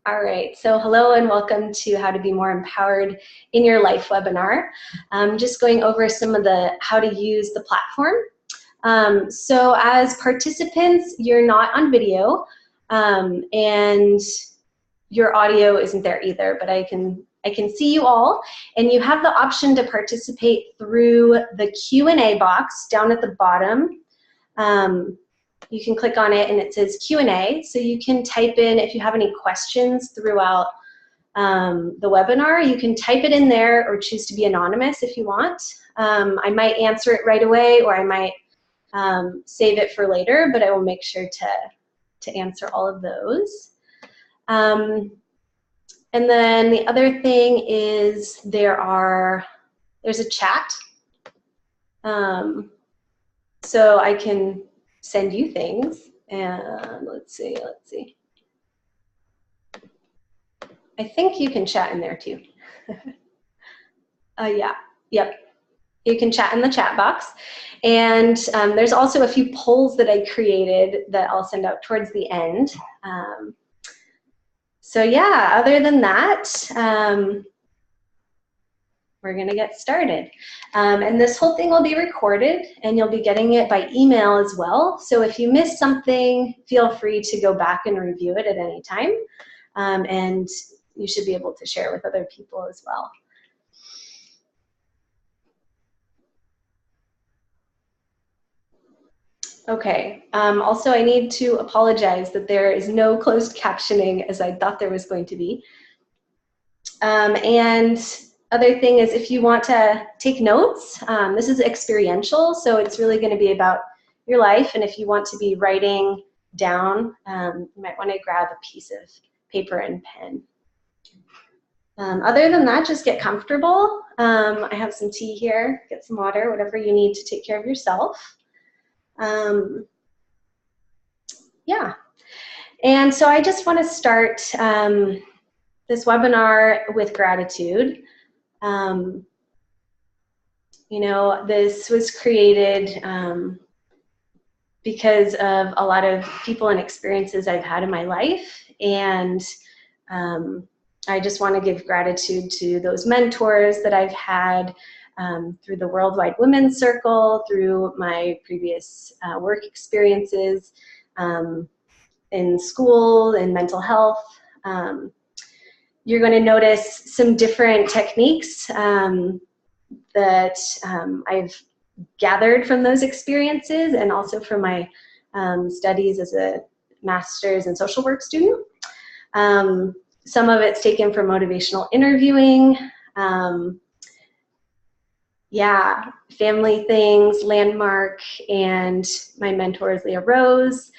All right, so hello and welcome to How to Be More Empowered in Your Life webinar. Just going over some of the how to use the platform. So as participants, you're not on video and your audio isn't there either, but I can see you all, and you have the option to participate through the Q&A box down at the bottom. You can click on it and it says Q&A, so you can type in if you have any questions throughout the webinar. You can type it in there or choose to be anonymous if you want. I might answer it right away, or I might save it for later, but I will make sure to answer all of those. And then the other thing is there's a chat. So I can send you things, and let's see. I think you can chat in there too. Yep. You can chat in the chat box. And there's also a few polls that I created that I'll send out towards the end. So yeah, other than that, we're gonna get started. And this whole thing will be recorded and you'll be getting it by email as well. So if you miss something, feel free to go back and review it at any time. And you should be able to share with other people as well. Okay, also I need to apologize that there is no closed captioning as I thought there was going to be. And other thing is, if you want to take notes, this is experiential, so it's really going to be about your life, and if you want to be writing down, you might want to grab a piece of paper and pen. Other than that, just get comfortable. I have some tea here, get some water, whatever you need to take care of yourself. Yeah, and so I just want to start this webinar with gratitude. You know, this was created because of a lot of people and experiences I've had in my life, and I just want to give gratitude to those mentors that I've had through the Worldwide Women's Circle, through my previous work experiences in school, in mental health. You're going to notice some different techniques that I've gathered from those experiences, and also from my studies as a master's in social work student. Some of it's taken from motivational interviewing, yeah, family things, Landmark, and my mentor is Leah Rose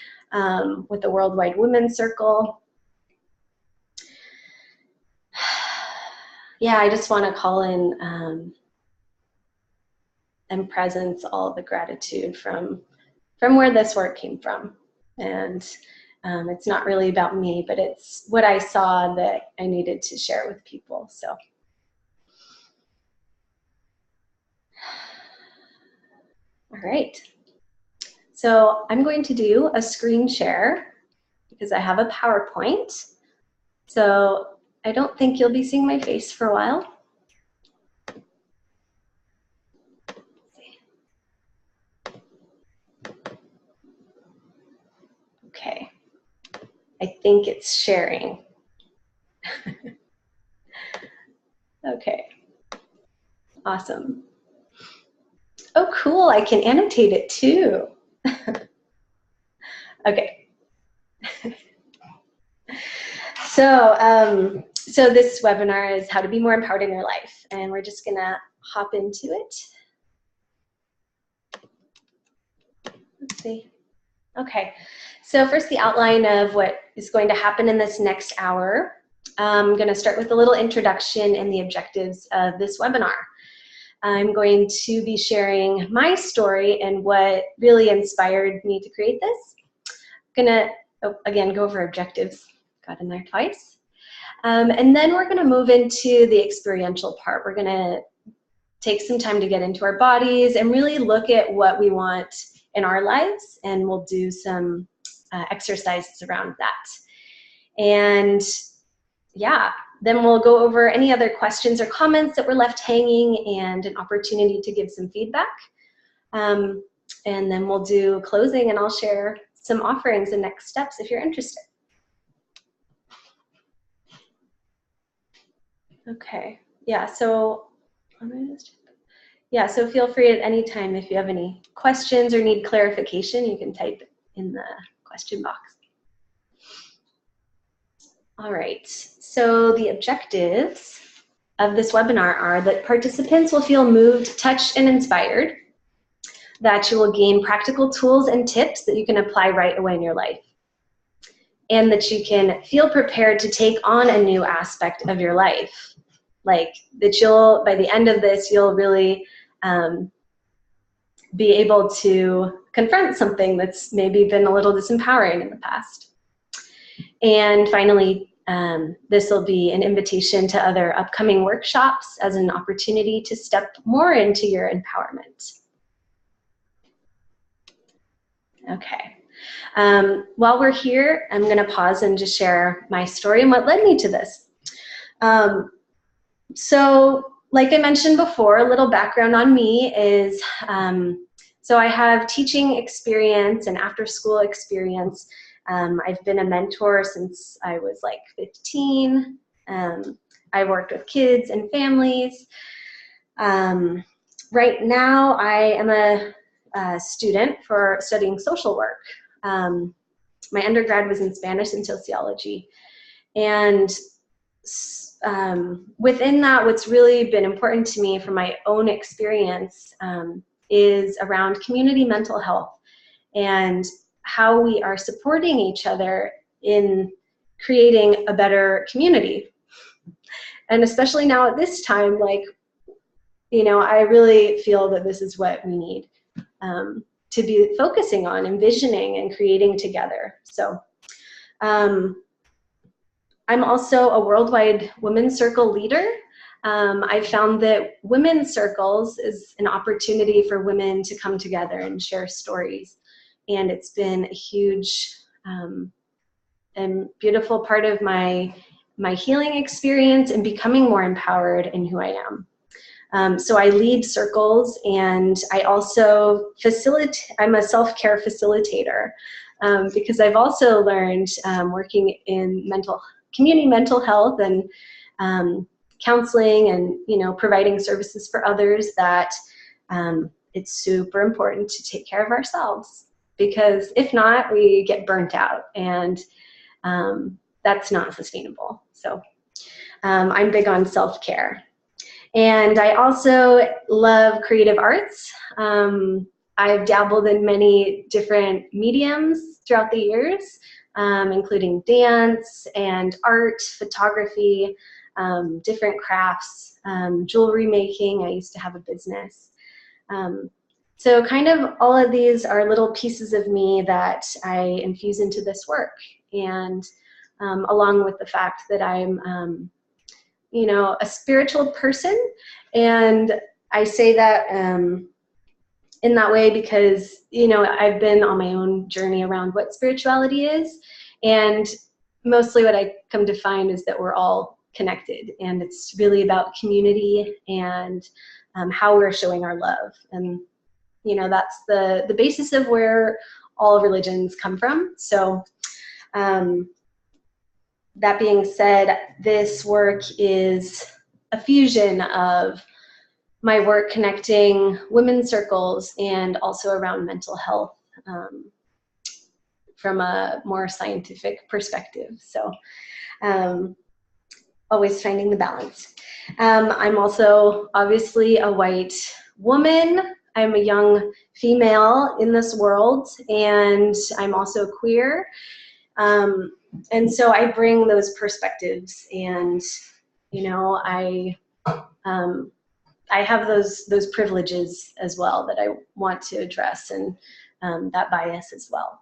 with the Worldwide Women's Circle. Yeah, I just want to call in and presence all the gratitude from where this work came from. And it's not really about me, but it's what I saw that I needed to share with people. So all right, so I'm going to do a screen share because I have a PowerPoint. So I don't think you'll be seeing my face for a while. Okay, I think it's sharing. Okay, awesome. Oh, cool, I can annotate it too. Okay. So, so this webinar is how to be more empowered in your life, and we're just gonna hop into it. Let's see. Okay, so first the outline of what is going to happen in this next hour. I'm gonna start with a little introduction and the objectives of this webinar. I'm going to be sharing my story and what really inspired me to create this. I'm gonna, again, go over objectives, got in there twice. And then we're gonna move into the experiential part. We're gonna take some time to get into our bodies and really look at what we want in our lives, and we'll do some exercises around that. And yeah, then we'll go over any other questions or comments that were left hanging and an opportunity to give some feedback. And then we'll do closing, and I'll share some offerings and next steps if you're interested. Okay, yeah, so so feel free at any time if you have any questions or need clarification, you can type in the question box. All right, so the objectives of this webinar are that participants will feel moved, touched, and inspired, that you will gain practical tools and tips that you can apply right away in your life, and that you can feel prepared to take on a new aspect of your life. Like that you'll, by the end of this, you'll really be able to confront something that's maybe been a little disempowering in the past. And finally, this will be an invitation to other upcoming workshops as an opportunity to step more into your empowerment. Okay. While we're here, I'm going to pause and just share my story and what led me to this. So like I mentioned before, a little background on me is, so I have teaching experience and after school experience. I've been a mentor since I was like 15. I worked with kids and families. Right now I am a student for studying social work. My undergrad was in Spanish and sociology. And within that, what's really been important to me from my own experience is around community mental health and how we are supporting each other in creating a better community. And especially now at this time, like, you know, I really feel that this is what we need to be focusing on, envisioning and creating together. So I'm also a worldwide Women's Circle leader. I found that Women's Circles is an opportunity for women to come together and share stories. And it's been a huge and beautiful part of my healing experience and becoming more empowered in who I am. So I lead circles, and I also I'm a self-care facilitator because I've also learned working in community mental health and counseling and, you know, providing services for others that it's super important to take care of ourselves, because if not, we get burnt out, and that's not sustainable. So I'm big on self-care. And I also love creative arts. I've dabbled in many different mediums throughout the years, including dance and art, photography, different crafts, jewelry making. I used to have a business. So kind of all of these are little pieces of me that I infuse into this work. And along with the fact that I'm, you know, a spiritual person. And I say that in that way because, you know, I've been on my own journey around what spirituality is. And mostly what I come to find is that we're all connected, and it's really about community and how we're showing our love. And, you know, that's the basis of where all religions come from. So that being said, this work is a fusion of my work connecting women's circles and also around mental health from a more scientific perspective. So always finding the balance. I'm also obviously a white woman. I'm a young female in this world, and I'm also queer. And so I bring those perspectives, and, you know, I have those privileges as well that I want to address, and that bias as well.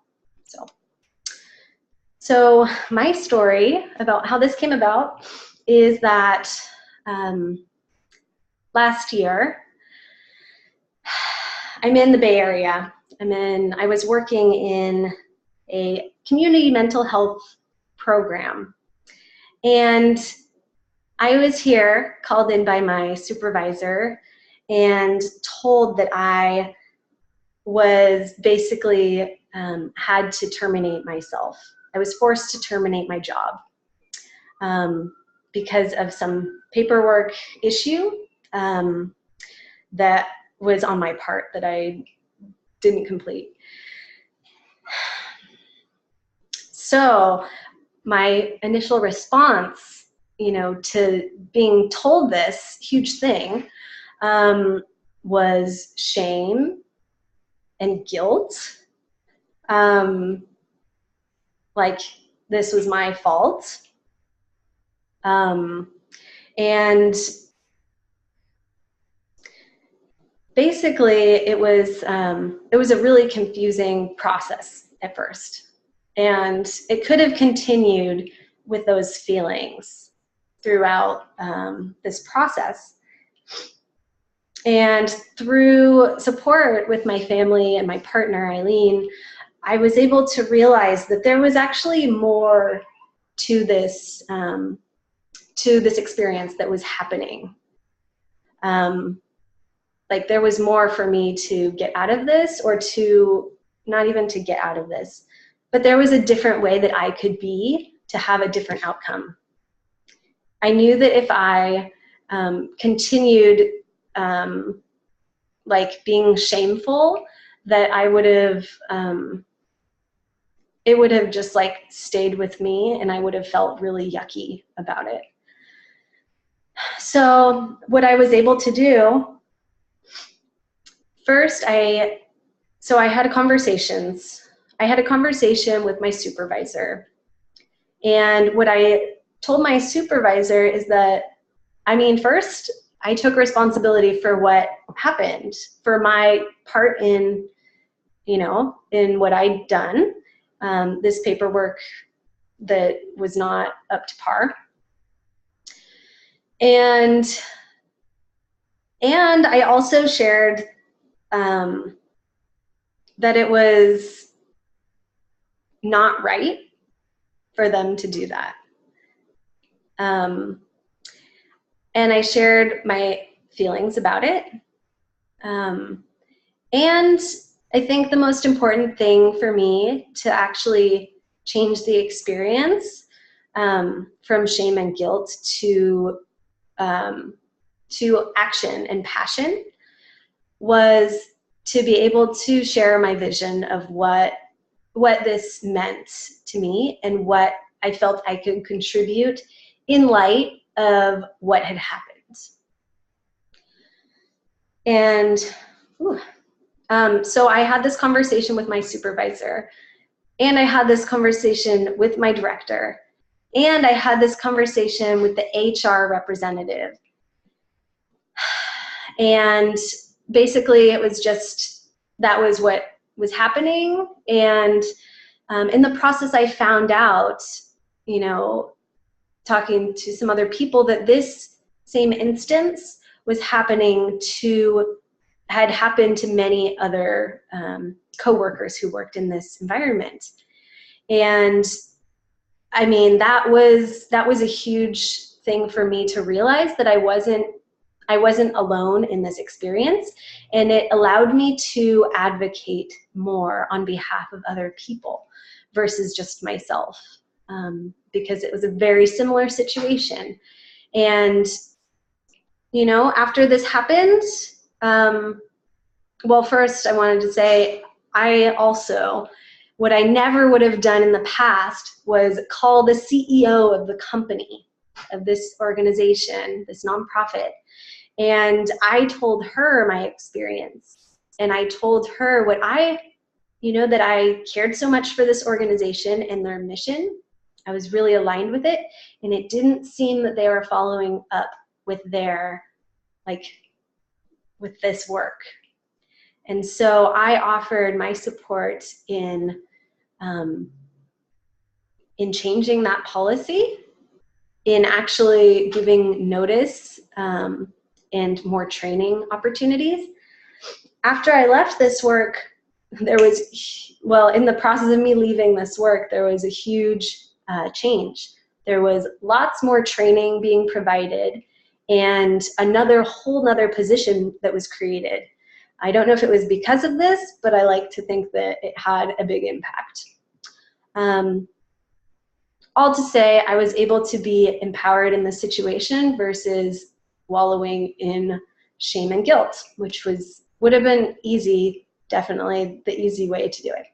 So my story about how this came about is that last year, I'm in the Bay Area. I was working in a community mental health program. And I was here, called in by my supervisor, and told that I was basically had to terminate myself. I was forced to terminate my job because of some paperwork issue that was on my part that I didn't complete. So my initial response, to being told this huge thing was shame and guilt. Like this was my fault. And basically it was a really confusing process at first. And it could have continued with those feelings throughout this process. And through support with my family and my partner, Eileen, I was able to realize that there was actually more to this experience that was happening. Like there was more for me to get out of this, or to not even to get out of this, but there was a different way that I could be to have a different outcome. I knew that if I continued like being shameful, that I would have, it would have just like stayed with me, and I would have felt really yucky about it. So what I was able to do, first I had conversations. I had a conversation with my supervisor. And what I told my supervisor is that, first, I took responsibility for what happened, for my part in, in what I'd done, this paperwork that was not up to par. And I also shared that it was not right for them to do that. And I shared my feelings about it. And I think the most important thing for me to actually change the experience from shame and guilt to action and passion was to be able to share my vision of what this meant to me and what I felt I could contribute in light of what had happened. And so I had this conversation with my supervisor, and I had this conversation with my director, and I had this conversation with the HR representative. And basically it was just, that was what was happening. And in the process I found out, talking to some other people, that this same instance was had happened to many other coworkers who worked in this environment. And that was a huge thing for me to realize, that I wasn't alone in this experience, and it allowed me to advocate more on behalf of other people versus just myself, because it was a very similar situation. And after this happened, well, first I wanted to say, what I never would have done in the past was call the CEO of the company, of this organization, this nonprofit. And I told her my experience, and I told her that I cared so much for this organization and their mission. I was really aligned with it, and it didn't seem that they were following up with with this work. And so I offered my support in changing that policy, in actually giving notice and more training opportunities. After I left this work, in the process of me leaving this work, there was a huge change There was lots more training being provided, and whole nother position that was created. I don't know if it was because of this, but I like to think that it had a big impact. All to say, I was able to be empowered in this situation versus wallowing in shame and guilt, which would have been easy, definitely the easy way to do it.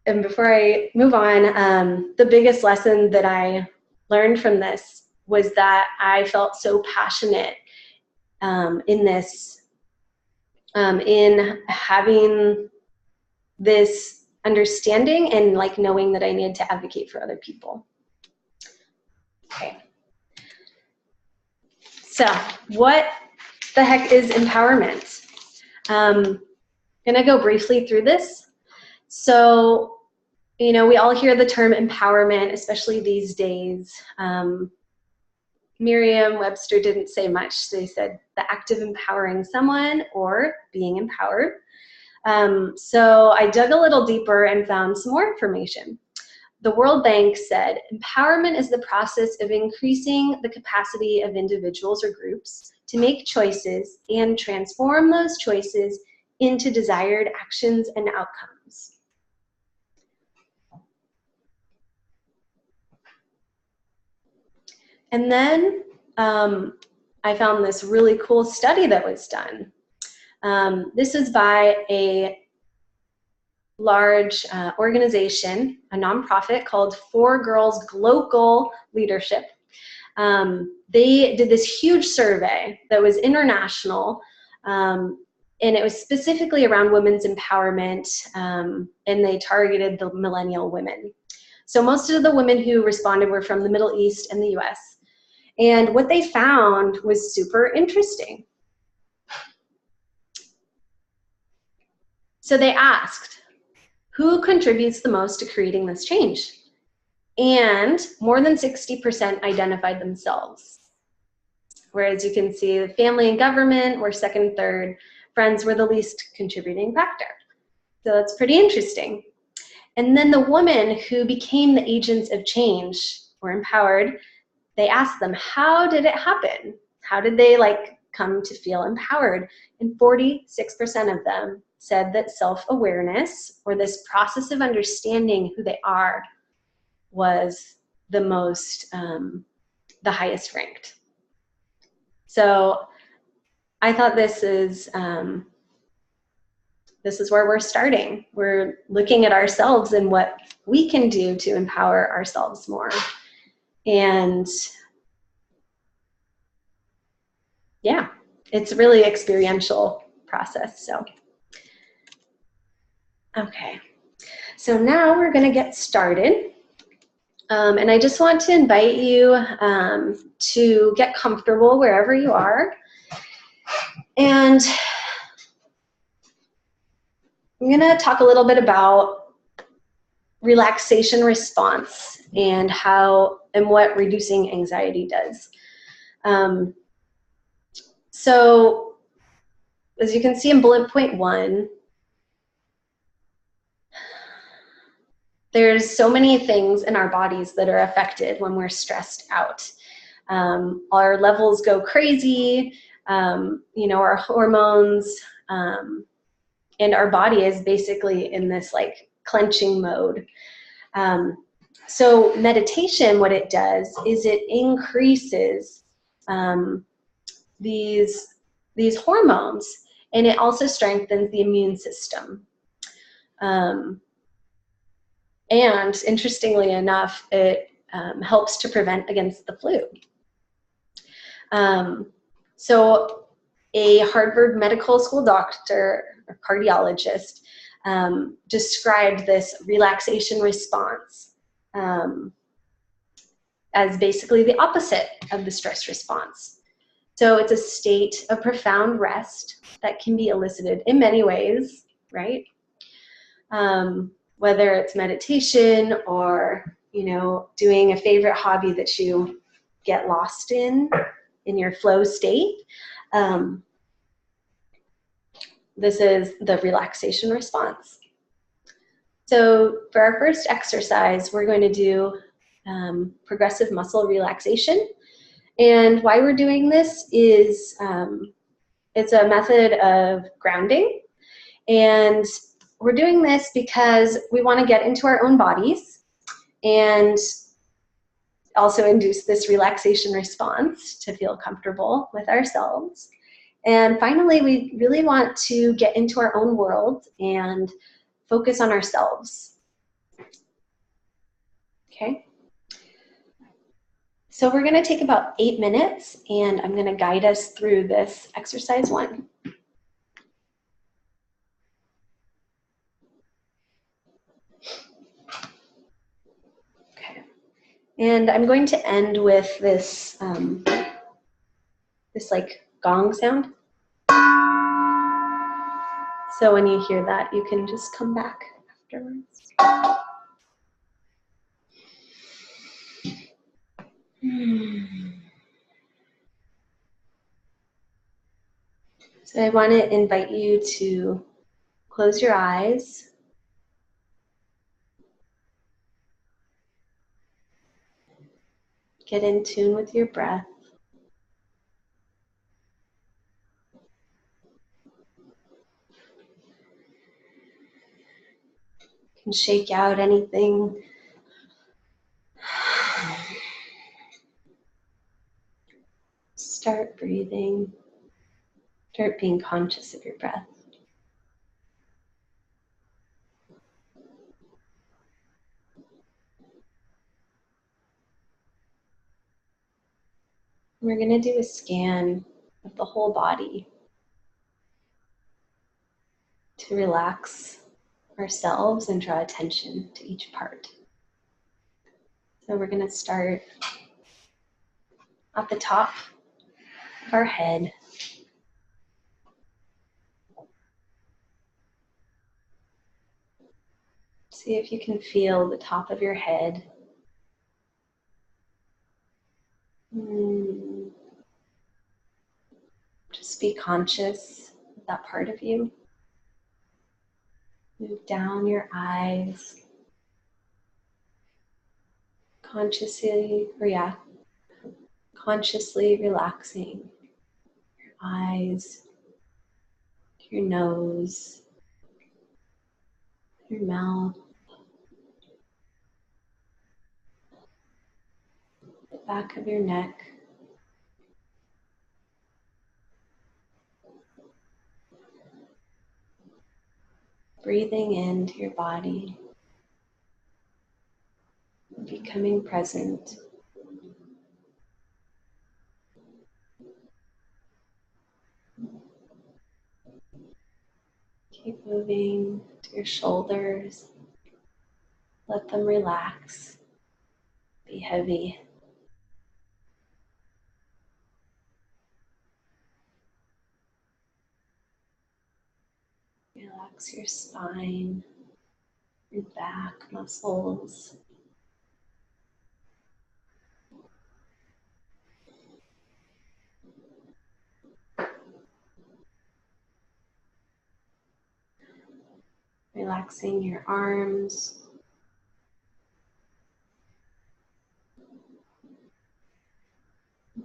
And before I move on, the biggest lesson that I learned from this was that I felt so passionate in this, in having this understanding and like knowing that I needed to advocate for other people. Okay. So what the heck is empowerment? I'm gonna go briefly through this. So, you know, we all hear the term empowerment, especially these days. Merriam-Webster didn't say much. They said the act of empowering someone or being empowered. So I dug a little deeper and found some more information. The World Bank said, empowerment is the process of increasing the capacity of individuals or groups to make choices and transform those choices into desired actions and outcomes. And then I found this really cool study that was done. This is by a large organization, a nonprofit called 4Girls Global Leadership. They did this huge survey that was international, and it was specifically around women's empowerment, and they targeted the millennial women. So most of the women who responded were from the Middle East and the US. And what they found was super interesting. So they asked, who contributes the most to creating this change? And more than 60% identified themselves. Whereas you can see the family and government were second and third, friends were the least contributing factor. So that's pretty interesting. And then the women who became the agents of change or empowered, they asked them, how did it happen? How did they come to feel empowered? And 46% of them said that self-awareness, or this process of understanding who they are, was the most, the highest ranked. So I thought this is where we're starting. We're looking at ourselves and what we can do to empower ourselves more. And yeah, it's really experiential process. So, okay. So now we're gonna get started. And I just want to invite you to get comfortable wherever you are. And I'm gonna talk a little bit about relaxation response and what reducing anxiety does. So as you can see in bullet point 1, there's so many things in our bodies that are affected when we're stressed out. Our levels go crazy, you know, our hormones, and our body is basically in this clenching mode. So meditation, what it does is it increases these hormones, and it also strengthens the immune system. And interestingly enough, it helps to prevent against the flu. So a Harvard Medical School doctor or cardiologist described this relaxation response as basically the opposite of the stress response. So it's a state of profound rest that can be elicited in many ways, right? Whether it's meditation or, you know, doing a favorite hobby that you get lost in your flow state. This is the relaxation response. So for our first exercise, we're going to do progressive muscle relaxation. And why we're doing this is it's a method of grounding. And we're doing this because we want to get into our own bodies and also induce this relaxation response to feel comfortable with ourselves. And finally, we really want to get into our own world and focus on ourselves. Okay? So we're going to take about 8 minutes, and I'm going to guide us through this exercise 1. Okay. And I'm going to end with this, this like gong sound. So when you hear that, you can just come back afterwards. So I want to invite you to close your eyes. Get in tune with your breath. You can shake out anything. Start breathing. Start being conscious of your breath. We're going to do a scan of the whole body to relax ourselves and draw attention to each part. So we're going to start at the top of our head. See if you can feel the top of your head. Just be conscious of that part of you. Move down your eyes. Consciously relaxing your eyes, your nose, your mouth, the back of your neck. Breathing into your body, becoming present. Keep moving to your shoulders. Let them relax, be heavy. Relax your spine, your back muscles. Relaxing your arms.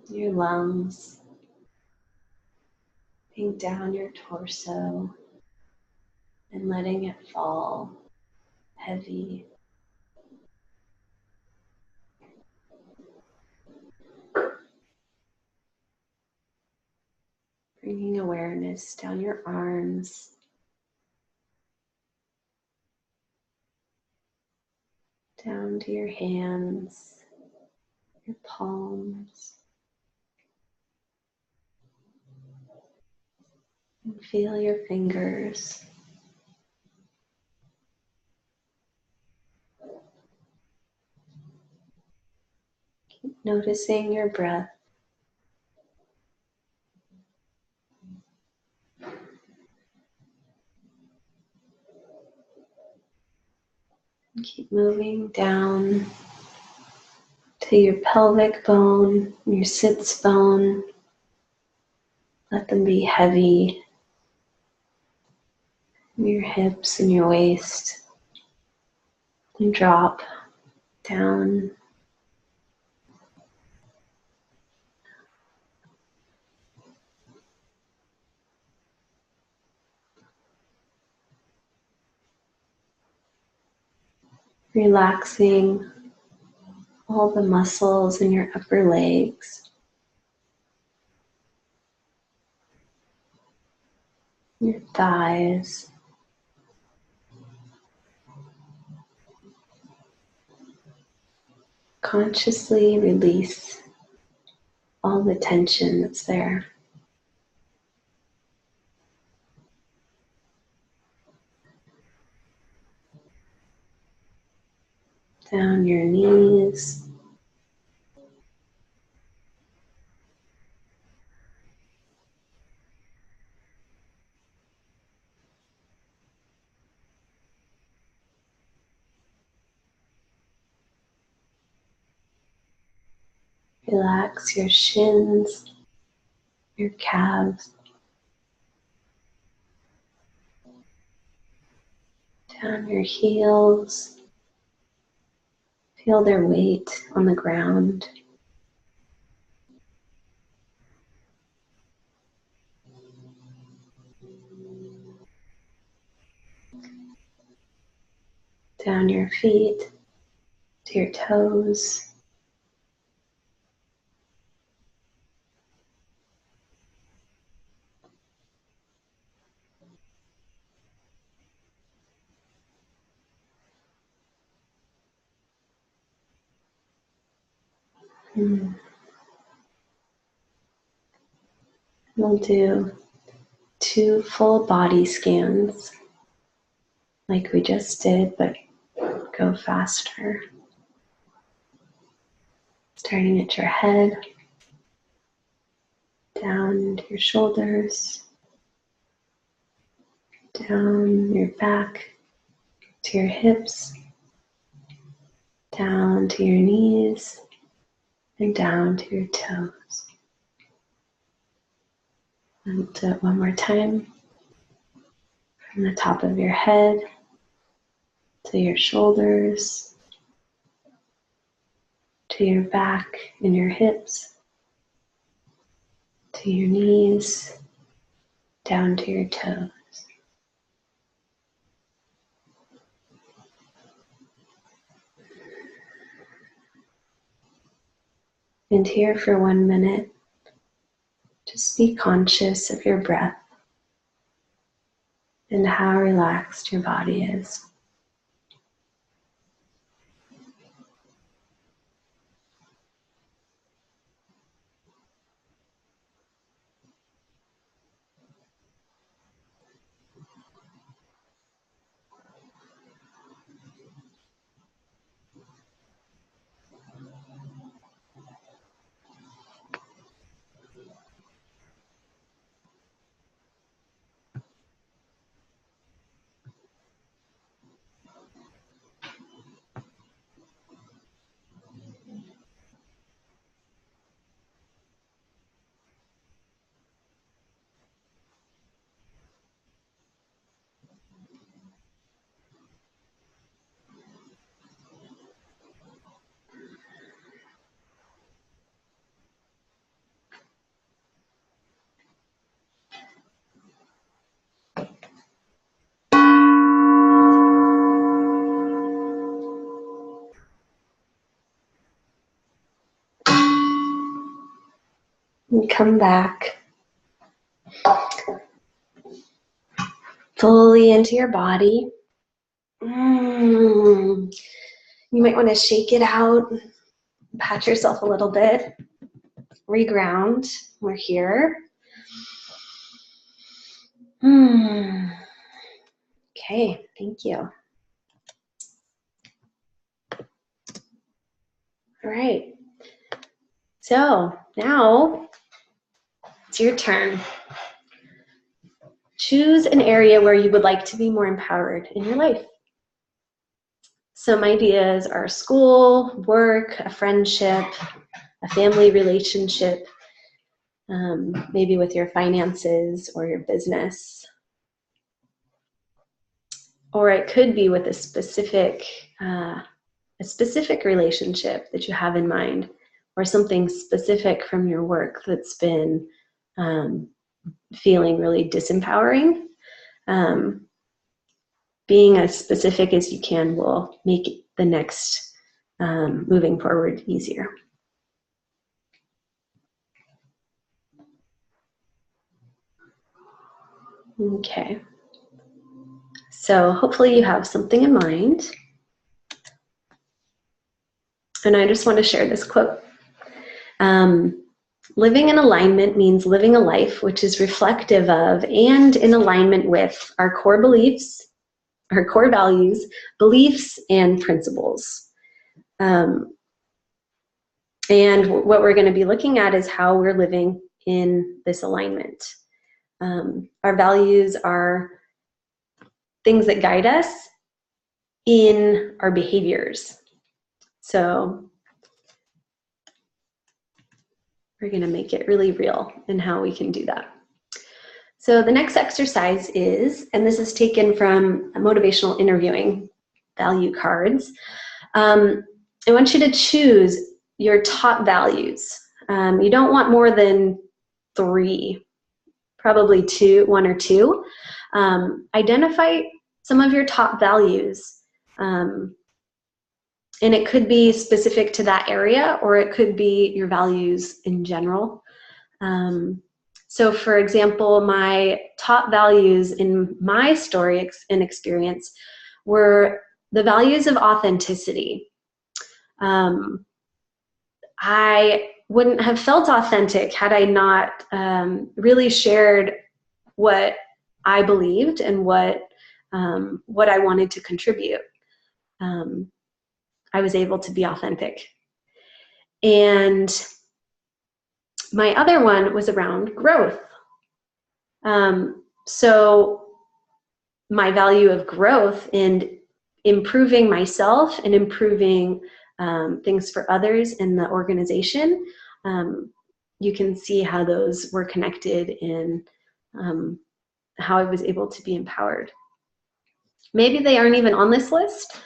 Your lungs. Being down your torso and letting it fall heavy. Bringing awareness down your arms, down to your hands, your palms. And feel your fingers. Keep noticing your breath. Keep moving down to your pelvic bone, your sits bone. Let them be heavy. Your hips and your waist. and drop down. Relaxing all the muscles in your upper legs, your thighs, consciously release all the tension that's there. Down your knees, relax your shins, your calves, down your heels. Feel their weight on the ground. Down your feet to your toes. We'll do 2 full body scans like we just did, but go faster. Starting at your head, down to your shoulders, down your back to your hips, down to your knees, and down to your toes. And we'll do it one more time. From the top of your head to your shoulders, to your back and your hips, to your knees, down to your toes. And here for 1 minute, just be conscious of your breath and how relaxed your body is. And come back fully into your body. You might want to shake it out, pat yourself a little bit, reground. We're here. Okay, thank you. All right. So now it's your turn. Choose an area where you would like to be more empowered in your life. Some ideas are school, work, a friendship, a family relationship, maybe with your finances or your business. or it could be with a specific relationship that you have in mind, or something specific from your work that's been feeling really disempowering. Being as specific as you can will make the next moving forward easier. Okay. So hopefully you have something in mind. And I just want to share this quote. Living in alignment means living a life which is reflective of and in alignment with our core beliefs, our core values, beliefs, and principles. And what we're going to be looking at is how we're living in this alignment. Our values are things that guide us in our behaviors. So we're going to make it really real in how we can do that. So the next exercise is, and this is taken from motivational interviewing value cards. I want you to choose your top values. You don't want more than 3, probably 1 or 2. Identify some of your top values. And it could be specific to that area, or it could be your values in general. So for example, my top values in my story and experience were the values of authenticity. I wouldn't have felt authentic had I not really shared what I believed and what I wanted to contribute. I was able to be authentic. And my other one was around growth. So my value of growth and improving myself and improving things for others in the organization, you can see how those were connected in how I was able to be empowered. Maybe they aren't even on this list,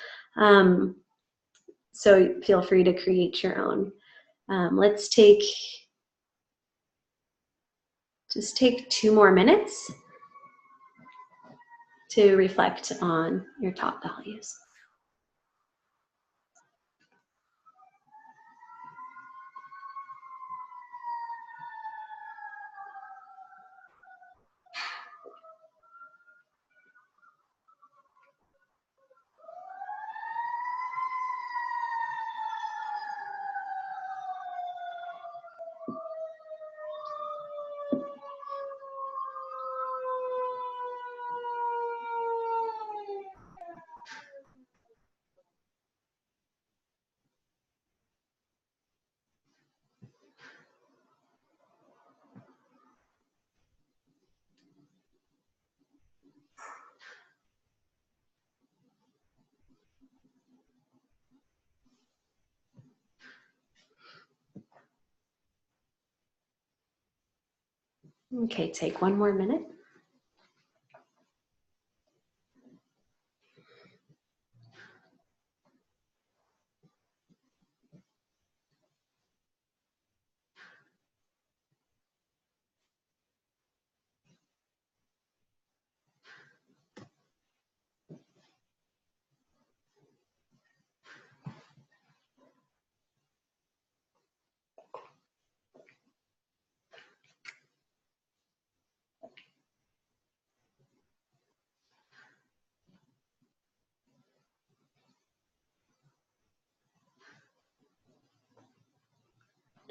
so feel free to create your own. Let's just take 2 more minutes to reflect on your top values. Okay, take 1 more minute.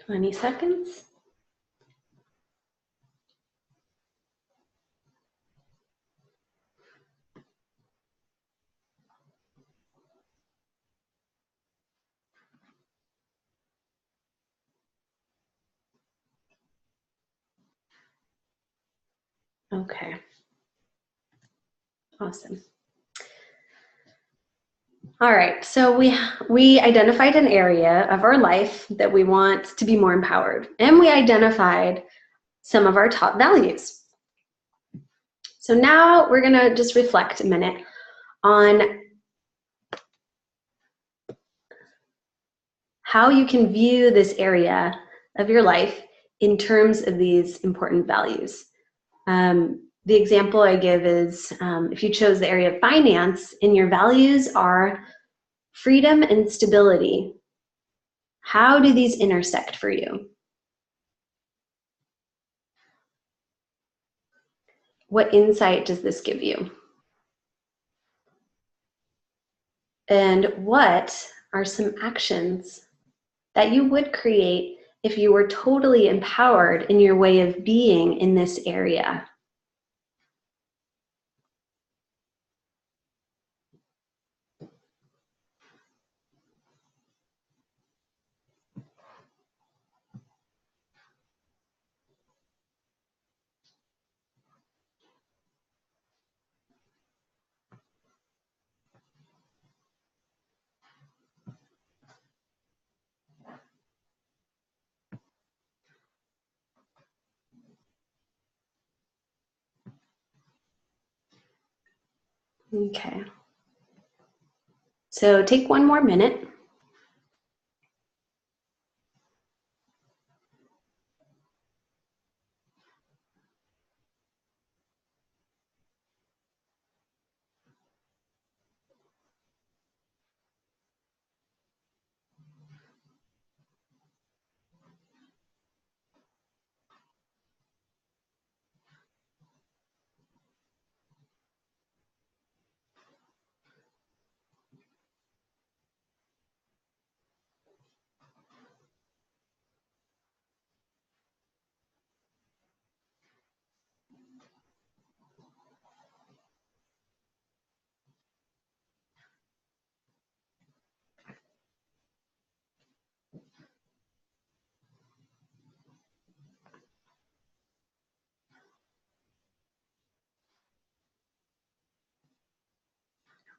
Twenty seconds. Okay. Awesome. All right, so we identified an area of our life that we want to be more empowered, and we identified some of our top values. So now we're gonna just reflect a minute on how you can view this area of your life in terms of these important values. The example I give is if you chose the area of finance and your values are freedom and stability, how do these intersect for you? What insight does this give you? And what are some actions that you would create if you were totally empowered in your way of being in this area? Okay. So take one more minute.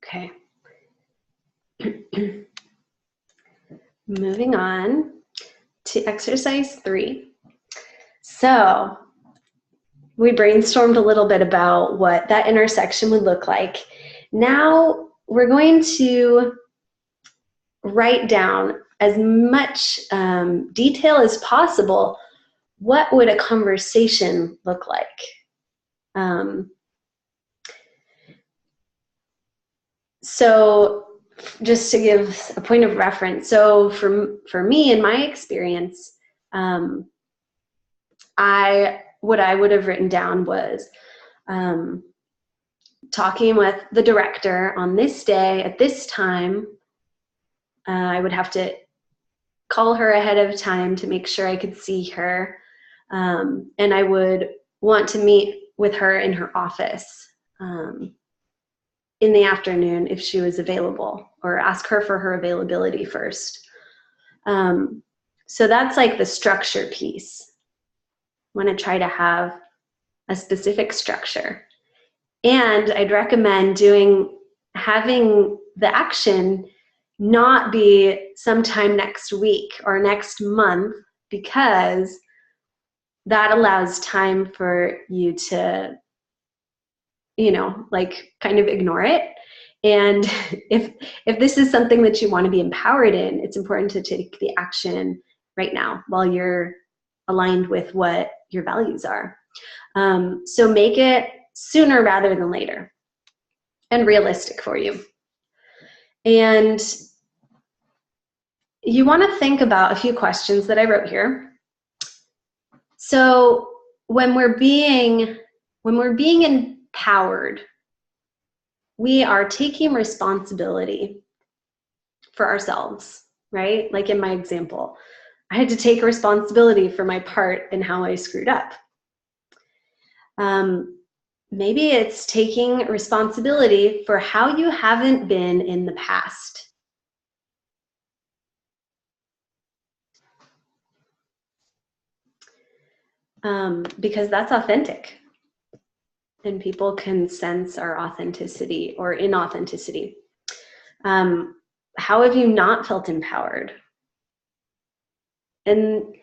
Okay. Moving on to exercise 3. So we brainstormed a little bit about what that intersection would look like. Now we're going to write down as much detail as possible. What would a conversation look like? So just to give a point of reference, so for me, in my experience, what I would have written down was talking with the director on this day at this time. I would have to call her ahead of time to make sure I could see her, and I would want to meet with her in her office in the afternoon if she was available, or ask her for her availability first. So that's like the structure piece. I want to try to have a specific structure. And I'd recommend having the action not be sometime next week or next month, because that allows time for you to, like kind of ignore it. And if this is something that you want to be empowered in, it's important to take the action right now while you're aligned with what your values are. So make it sooner rather than later and realistic for you. And you want to think about a few questions that I wrote here. So when we're being empowered, we are taking responsibility for ourselves, right? Like in my example, I had to take responsibility for my part in how I screwed up. Maybe it's taking responsibility for how you haven't been in the past. Because that's authentic. And people can sense our authenticity or inauthenticity. How have you not felt empowered? And,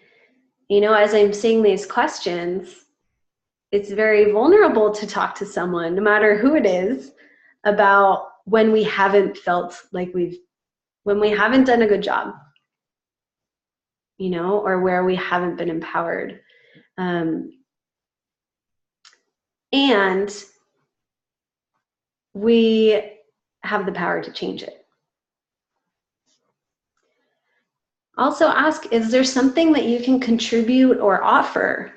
as I'm saying these questions, it's very vulnerable to talk to someone, no matter who it is, about when we haven't felt like when we haven't done a good job, you know, or where we haven't been empowered. And we have the power to change it. Also ask, is there something that you can contribute or offer?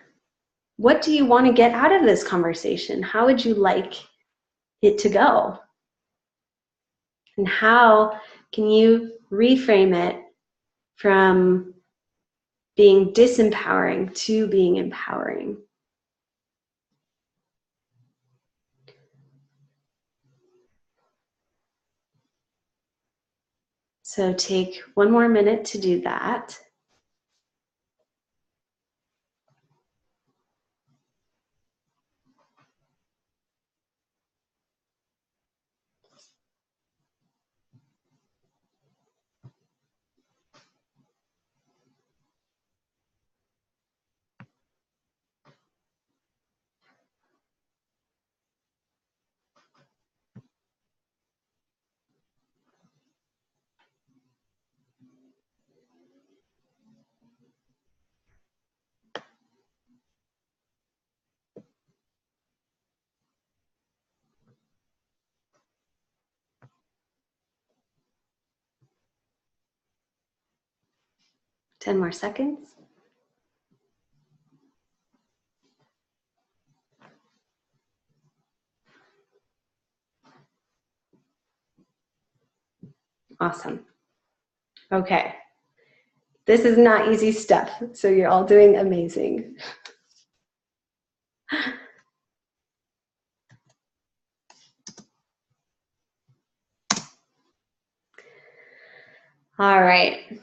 What do you want to get out of this conversation? How would you like it to go? And how can you reframe it from being disempowering to being empowering? So take one more minute to do that. Ten more seconds. Awesome. Okay. This is not easy stuff, so you're all doing amazing. All right.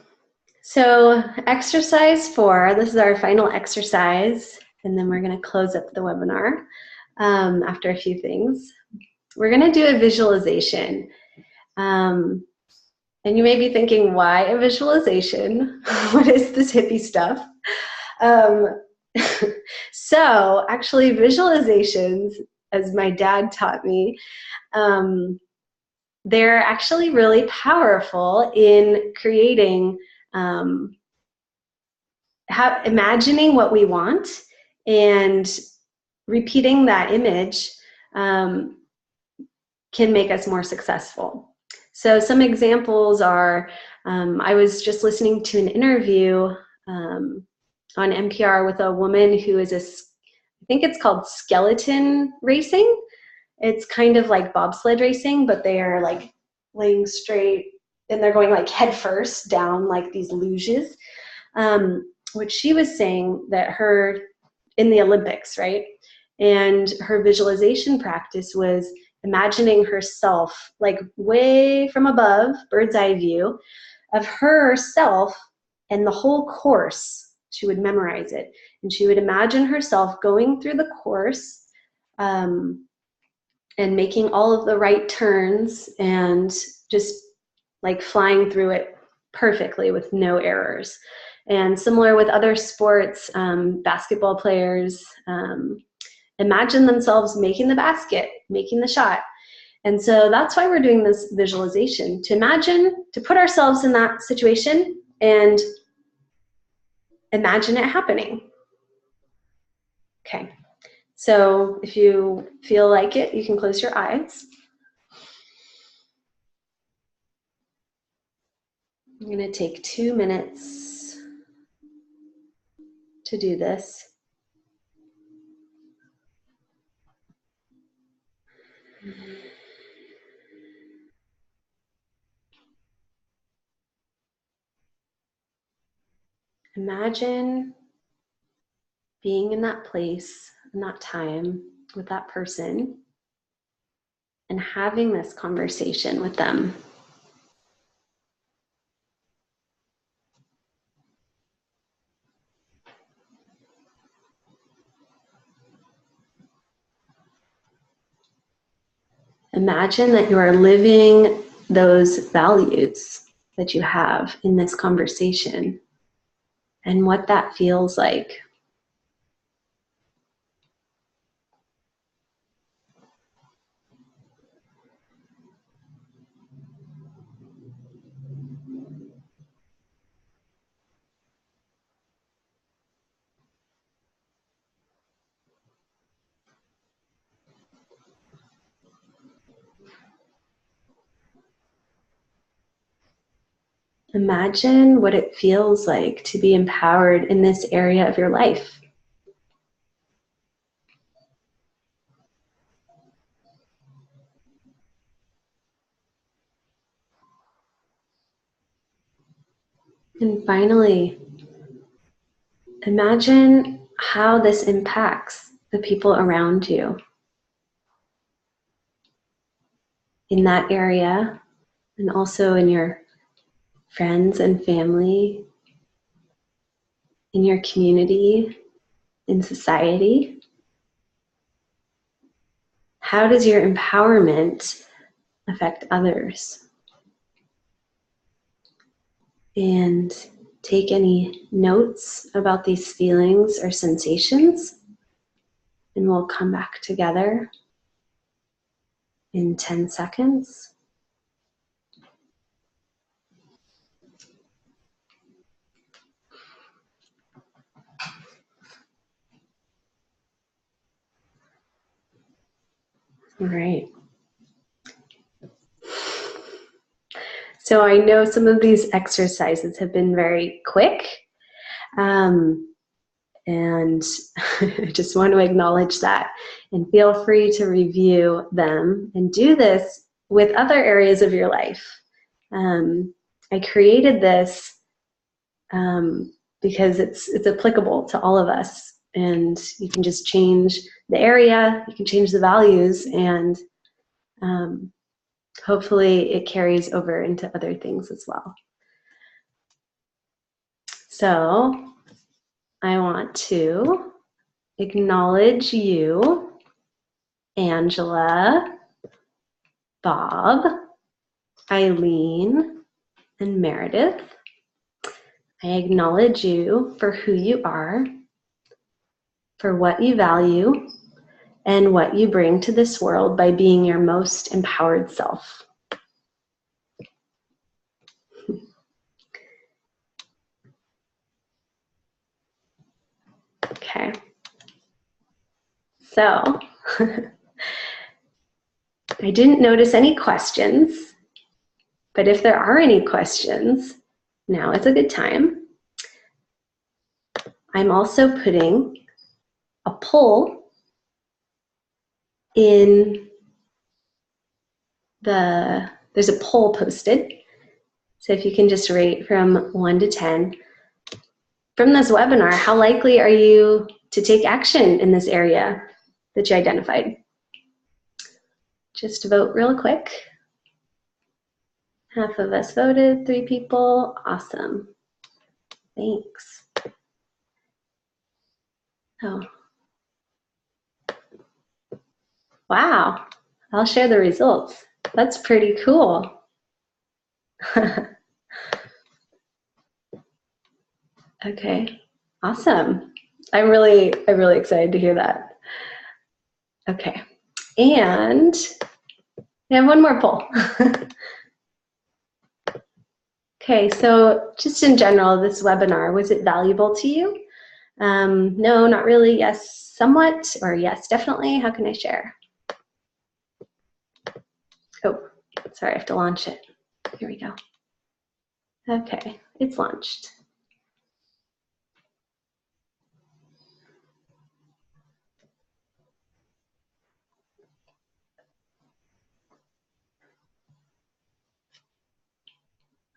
So exercise 4, this is our final exercise, and then we're going to close up the webinar after a few things. We're going to do a visualization. And you may be thinking, why a visualization? What is this hippie stuff? So actually visualizations, as my dad taught me, they're actually really powerful in creating, imagining what we want and repeating that image can make us more successful. So some examples are, I was just listening to an interview on NPR with a woman who is I think it's called skeleton racing. It's kind of like bobsled racing, but they are like laying straight and they're going like head first down like these luges. Which she was saying that in the Olympics, right? And her visualization practice was imagining herself like way from above, bird's eye view of herself and the whole course. She would memorize it and she would imagine herself going through the course and making all of the right turns and just like flying through it perfectly with no errors. And similar with other sports, basketball players imagine themselves making the basket, making the shot. And so that's why we're doing this visualization, to imagine, to put ourselves in that situation and imagine it happening. Okay, so if you feel like it, you can close your eyes. I'm going to take 2 minutes to do this. Imagine being in that place, in that time, with that person, and having this conversation with them. Imagine that you are living those values that you have in this conversation and what that feels like. Imagine what it feels like to be empowered in this area of your life. And finally, imagine how this impacts the people around you in that area, and also in your friends and family, in your community, in society. How does your empowerment affect others? And take any notes about these feelings or sensations, and we'll come back together in 10 seconds. All right. So I know some of these exercises have been very quick, and I just want to acknowledge that, and feel free to review them and do this with other areas of your life. I created this because it's applicable to all of us, and you can just change the area, you can change the values, and hopefully it carries over into other things as well. So I want to acknowledge you, Angela, Bob, Eileen, and Meredith. I acknowledge you for who you are, for what you value, and what you bring to this world by being your most empowered self. Okay. So, I didn't notice any questions, but if there are any questions, now is a good time. I'm also putting a poll in there's a poll posted. So if you can just rate from 1 to 10. From this webinar, how likely are you to take action in this area that you identified? Just vote real quick. Half of us voted, 3 people. Awesome. Thanks. Oh. Wow. I'll share the results. That's pretty cool. Okay. Awesome. I'm really excited to hear that. Okay. And we have one more poll. Okay, so just in general, this webinar, was it valuable to you? No, not really. Yes, somewhat, or yes, definitely. How can I share? Oh, sorry, I have to launch it. Here we go. Okay, it's launched.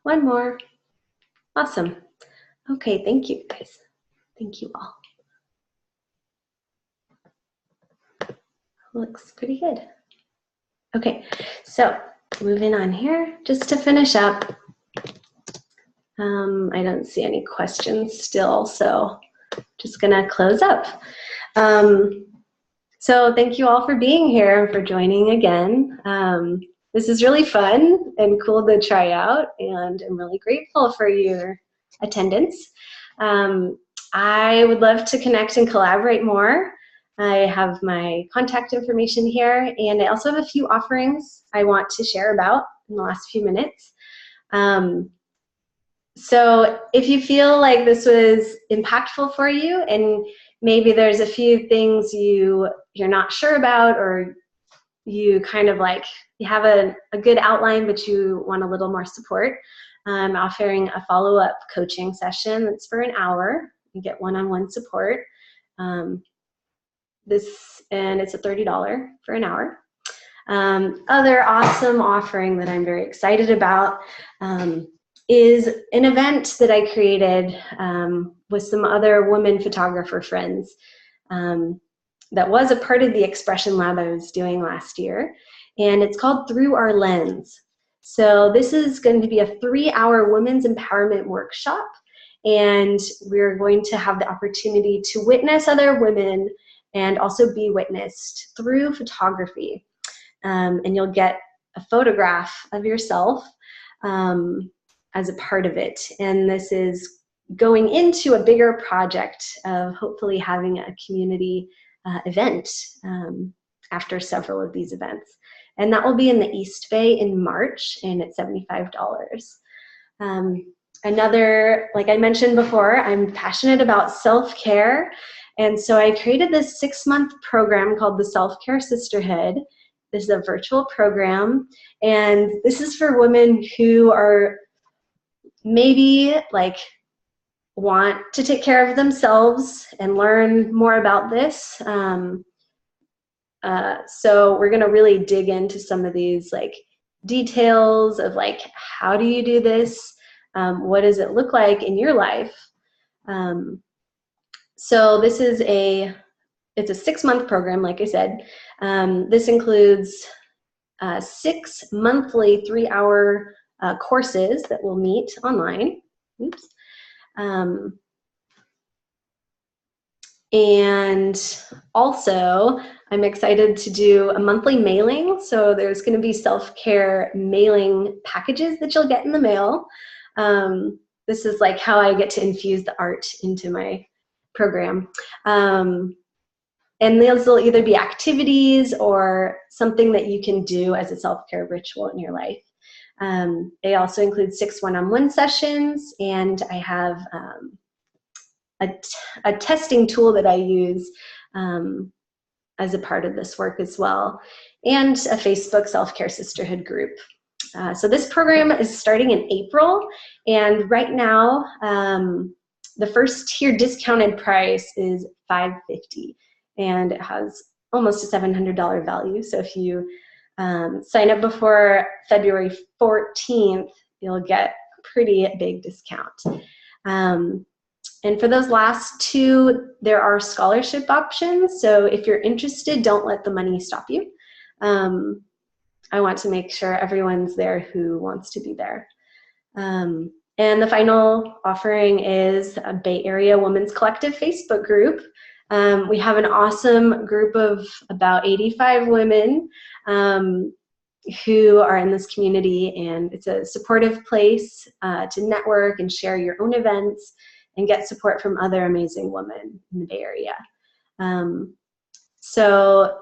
One more. Awesome. Okay, thank you guys. Thank you all. Looks pretty good. Okay, so moving on here, just to finish up. I don't see any questions still, so just gonna close up. So thank you all for being here and for joining again. This is really fun and cool to try out, and I'm really grateful for your attendance. I would love to connect and collaborate more. I have my contact information here, and I also have a few offerings I want to share about in the last few minutes. So if you feel like this was impactful for you, and maybe there's a few things you're not sure about, or you kind of like, you have a good outline, but you want a little more support, I'm offering a follow-up coaching session that's for an hour. You get one-on-one support. And it's a $30 for an hour. Other awesome offering that I'm very excited about is an event that I created with some other women photographer friends that was a part of the Expression Lab I was doing last year. And it's called Through Our Lens. So this is going to be a 3-hour women's empowerment workshop. And we're going to have the opportunity to witness other women and also be witnessed through photography. And you'll get a photograph of yourself as a part of it. And this is going into a bigger project of hopefully having a community event after several of these events. And that will be in the East Bay in March, and it's $75. Another, like I mentioned before, I'm passionate about self-care. And so I created this 6-month program called the Self-Care Sisterhood. This is a virtual program, and this is for women who are maybe like want to take care of themselves and learn more about this. So we're gonna really dig into some of these like details of like, how do you do this? What does it look like in your life? So this is it's a 6-month program, like I said. This includes 6 monthly 3-hour courses that we'll meet online. Oops. And also, I'm excited to do a monthly mailing. So there's going to be self-care mailing packages that you'll get in the mail. This is like how I get to infuse the art into my program. And those will either be activities or something that you can do as a self-care ritual in your life. They also include 6 one-on-one sessions, and I have a testing tool that I use as a part of this work as well, and a Facebook Self-Care Sisterhood group. So this program is starting in April, and right now the first tier discounted price is $550, and it has almost a $700 value. So if you sign up before February 14th, you'll get a pretty big discount. And for those last 2, there are scholarship options. So if you're interested, don't let the money stop you. I want to make sure everyone's there who wants to be there. And the final offering is a Bay Area Women's Collective Facebook group. We have an awesome group of about 85 women who are in this community, and it's a supportive place to network and share your own events and get support from other amazing women in the Bay Area. So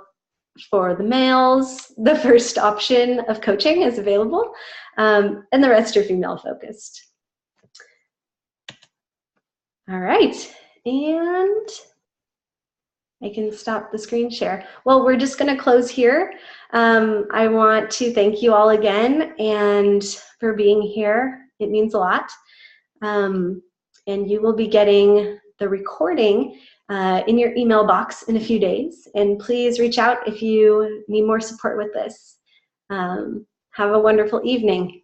for the males, the first option of coaching is available, and the rest are female focused. All right, and I can stop the screen share. Well, we're just gonna close here. I want to thank you all again and for being here. It means a lot. And you will be getting the recording in your email box in a few days. And please reach out if you need more support with this. Have a wonderful evening.